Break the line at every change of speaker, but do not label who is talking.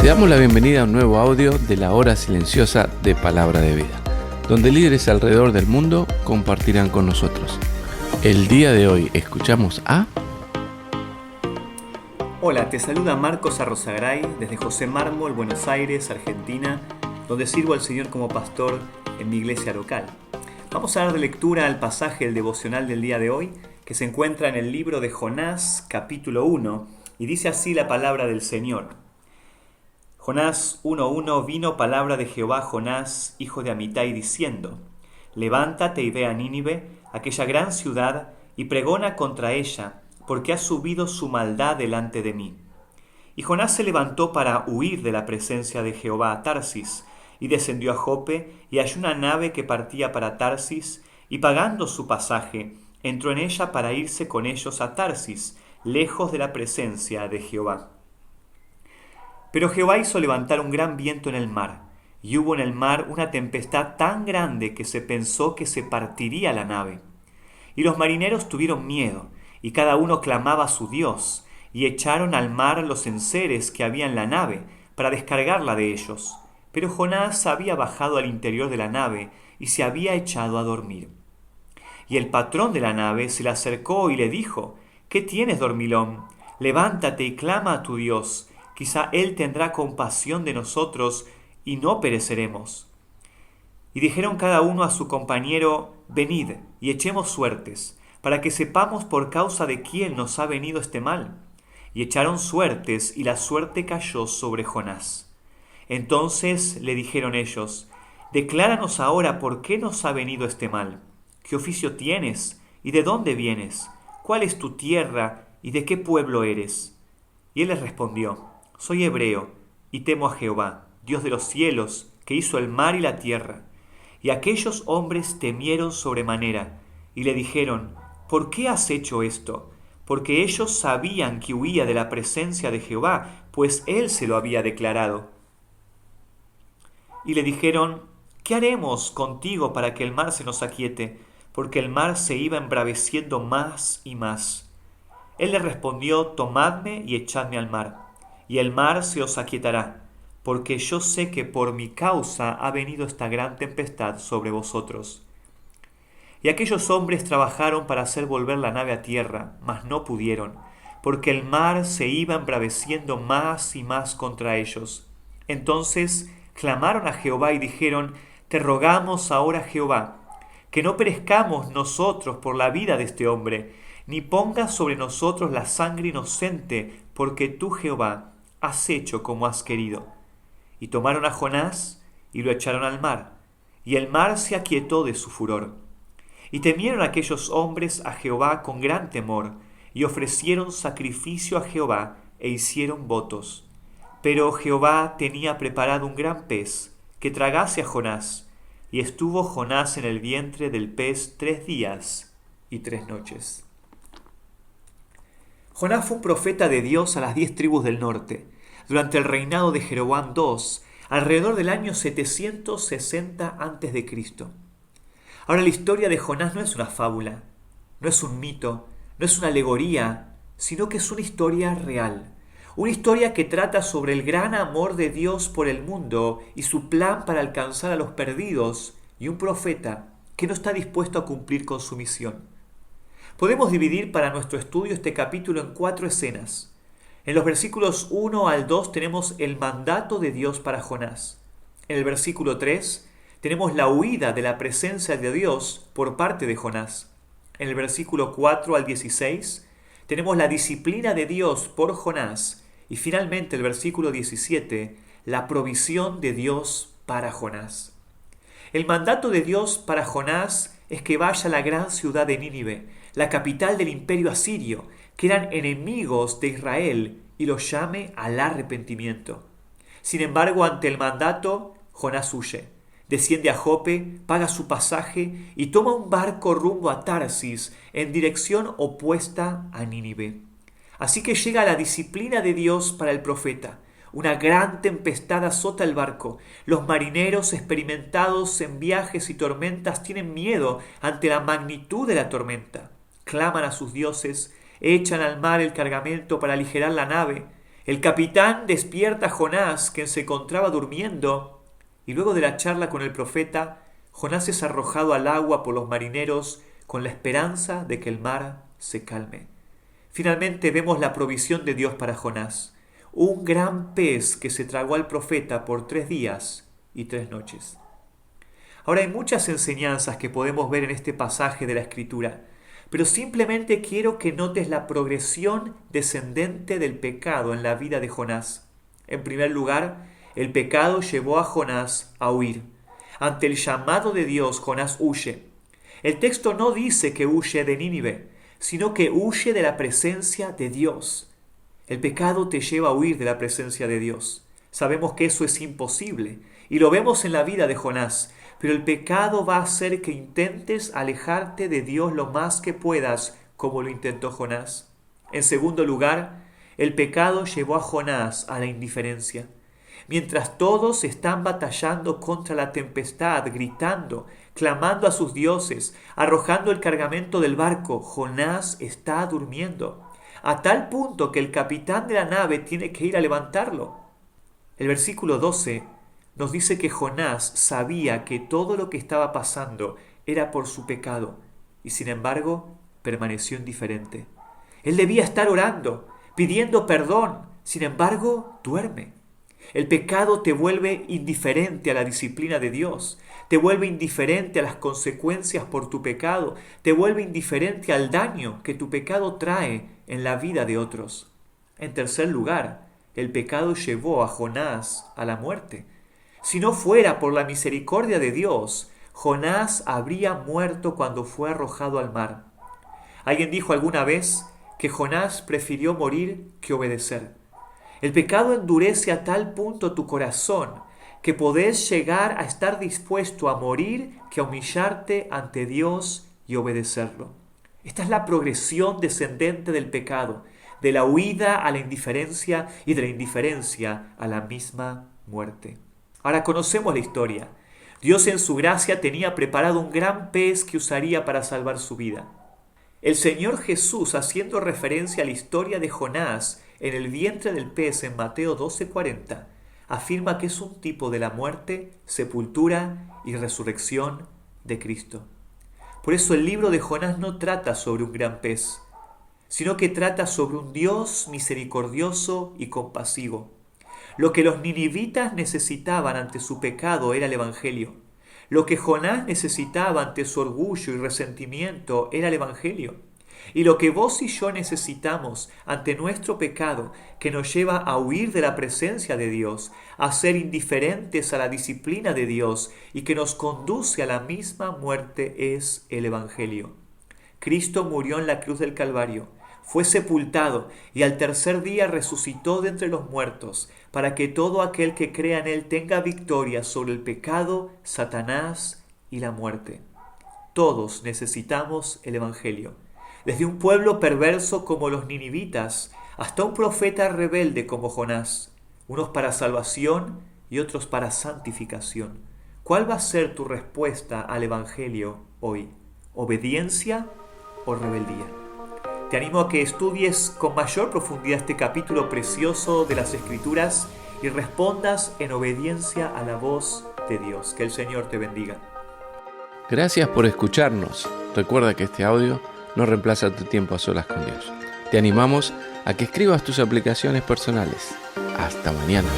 Te damos la bienvenida a un nuevo audio de la hora silenciosa de Palabra de Vida, donde líderes alrededor del mundo compartirán con nosotros. El día de hoy escuchamos a...
Hola, te saluda Marcos Arrozagaray desde José Mármol, Buenos Aires, Argentina, donde sirvo al Señor como pastor en mi iglesia local. Vamos a dar lectura al pasaje del devocional del día de hoy, que se encuentra en el libro de Jonás, capítulo 1, y dice así la palabra del Señor. Jonás 1:1 Vino palabra de Jehová a Jonás, hijo de Amitai, diciendo: Levántate y ve a Nínive, aquella gran ciudad, y pregona contra ella, porque ha subido su maldad delante de mí. Y Jonás se levantó para huir de la presencia de Jehová a Tarsis, y descendió a Jope, y halló una nave que partía para Tarsis, y pagando su pasaje, entró en ella para irse con ellos a Tarsis, lejos de la presencia de Jehová. Pero Jehová hizo levantar un gran viento en el mar, y hubo en el mar una tempestad tan grande que se pensó que se partiría la nave. Y los marineros tuvieron miedo, y cada uno clamaba a su Dios, y echaron al mar los enseres que había en la nave, para descargarla de ellos. Pero Jonás había bajado al interior de la nave, y se había echado a dormir. Y el patrón de la nave se le acercó y le dijo: ¿Qué tienes, dormilón? Levántate y clama a tu Dios. Quizá Él tendrá compasión de nosotros y no pereceremos. Y dijeron cada uno a su compañero: Venid y echemos suertes, para que sepamos por causa de quién nos ha venido este mal. Y echaron suertes, y la suerte cayó sobre Jonás. Entonces le dijeron ellos: Decláranos ahora por qué nos ha venido este mal. ¿Qué oficio tienes? ¿Y de dónde vienes? ¿Cuál es tu tierra? ¿Y de qué pueblo eres? Y él les respondió: Soy hebreo, y temo a Jehová, Dios de los cielos, que hizo el mar y la tierra. Y aquellos hombres temieron sobremanera, y le dijeron: ¿Por qué has hecho esto? Porque ellos sabían que huía de la presencia de Jehová, pues él se lo había declarado. Y le dijeron: ¿Qué haremos contigo para que el mar se nos aquiete? Porque el mar se iba embraveciendo más y más. Él le respondió: Tomadme y echadme al mar, y el mar se os aquietará, porque yo sé que por mi causa ha venido esta gran tempestad sobre vosotros. Y aquellos hombres trabajaron para hacer volver la nave a tierra, mas no pudieron, porque el mar se iba embraveciendo más y más contra ellos. Entonces clamaron a Jehová y dijeron: Te rogamos ahora, Jehová, que no perezcamos nosotros por la vida de este hombre, ni pongas sobre nosotros la sangre inocente, porque tú, Jehová, has hecho como has querido. Y tomaron a Jonás y lo echaron al mar, y el mar se aquietó de su furor. Y temieron aquellos hombres a Jehová con gran temor, y ofrecieron sacrificio a Jehová e hicieron votos. Pero Jehová tenía preparado un gran pez que tragase a Jonás, y estuvo Jonás en el vientre del pez 3 días y 3 noches. Jonás fue un profeta de Dios a las 10 tribus del norte, durante el reinado de Jeroboam II, alrededor del año 760 a.C. Ahora, la historia de Jonás no es una fábula, no es un mito, no es una alegoría, sino que es una historia real. Una historia que trata sobre el gran amor de Dios por el mundo y su plan para alcanzar a los perdidos, y un profeta que no está dispuesto a cumplir con su misión. Podemos dividir para nuestro estudio este capítulo en 4 escenas. En los versículos 1 al 2 tenemos el mandato de Dios para Jonás. En el versículo 3 tenemos la huida de la presencia de Dios por parte de Jonás. En el versículo 4 al 16 tenemos la disciplina de Dios por Jonás. Y finalmente el versículo 17, la provisión de Dios para Jonás. El mandato de Dios para Jonás es que vaya a la gran ciudad de Nínive, la capital del imperio asirio, que eran enemigos de Israel, y los llame al arrepentimiento. Sin embargo, ante el mandato, Jonás huye, desciende a Jope, paga su pasaje y toma un barco rumbo a Tarsis en dirección opuesta a Nínive. Así que llega la disciplina de Dios para el profeta. Una gran tempestad azota el barco. Los marineros experimentados en viajes y tormentas tienen miedo ante la magnitud de la tormenta. Claman a sus dioses, echan al mar el cargamento para aligerar la nave, El capitán despierta a Jonás, quien se encontraba durmiendo, y luego de la charla con el profeta, Jonás es arrojado al agua por los marineros con la esperanza de que el mar se calme. Finalmente vemos la provisión de Dios para Jonás, un gran pez que se tragó al profeta por 3 días y 3 noches. Ahora hay muchas enseñanzas que podemos ver en este pasaje de la Escritura, pero simplemente quiero que notes la progresión descendente del pecado en la vida de Jonás. En primer lugar, el pecado llevó a Jonás a huir. Ante el llamado de Dios, Jonás huye. El texto no dice que huye de Nínive, sino que huye de la presencia de Dios. El pecado te lleva a huir de la presencia de Dios. Sabemos que eso es imposible, y lo vemos en la vida de Jonás, pero el pecado va a hacer que intentes alejarte de Dios lo más que puedas, como lo intentó Jonás. En segundo lugar, el pecado llevó a Jonás a la indiferencia. Mientras todos están batallando contra la tempestad, gritando, clamando a sus dioses, arrojando el cargamento del barco, Jonás está durmiendo, a tal punto que el capitán de la nave tiene que ir a levantarlo. El versículo 12 nos dice que Jonás sabía que todo lo que estaba pasando era por su pecado, y sin embargo permaneció indiferente. Él debía estar orando, pidiendo perdón, sin embargo duerme. El pecado te vuelve indiferente a la disciplina de Dios, te vuelve indiferente a las consecuencias por tu pecado, te vuelve indiferente al daño que tu pecado trae en la vida de otros. En tercer lugar, el pecado llevó a Jonás a la muerte. Si no fuera por la misericordia de Dios, Jonás habría muerto cuando fue arrojado al mar. Alguien dijo alguna vez que Jonás prefirió morir que obedecer. El pecado endurece a tal punto tu corazón que podés llegar a estar dispuesto a morir que a humillarte ante Dios y obedecerlo. Esta es la progresión descendente del pecado, de la huida a la indiferencia y de la indiferencia a la misma muerte. Ahora conocemos la historia. Dios en su gracia tenía preparado un gran pez que usaría para salvar su vida. El Señor Jesús, haciendo referencia a la historia de Jonás en el vientre del pez en Mateo 12:40, afirma que es un tipo de la muerte, sepultura y resurrección de Cristo. Por eso el libro de Jonás no trata sobre un gran pez, sino que trata sobre un Dios misericordioso y compasivo. Lo que los ninivitas necesitaban ante su pecado era el Evangelio. Lo que Jonás necesitaba ante su orgullo y resentimiento era el Evangelio. Y lo que vos y yo necesitamos ante nuestro pecado, que nos lleva a huir de la presencia de Dios, a ser indiferentes a la disciplina de Dios y que nos conduce a la misma muerte, es el Evangelio. Cristo murió en la cruz del Calvario, fue sepultado y al tercer día resucitó de entre los muertos, para que todo aquel que crea en Él tenga victoria sobre el pecado, Satanás y la muerte. Todos necesitamos el Evangelio. Desde un pueblo perverso como los ninivitas, hasta un profeta rebelde como Jonás, unos para salvación y otros para santificación. ¿Cuál va a ser tu respuesta al Evangelio hoy? ¿Obediencia o rebeldía? Te animo a que estudies con mayor profundidad este capítulo precioso de las Escrituras y respondas en obediencia a la voz de Dios. Que el Señor te bendiga.
Gracias por escucharnos. Recuerda que este audio no reemplaza tu tiempo a solas con Dios. Te animamos a que escribas tus aplicaciones personales. Hasta mañana.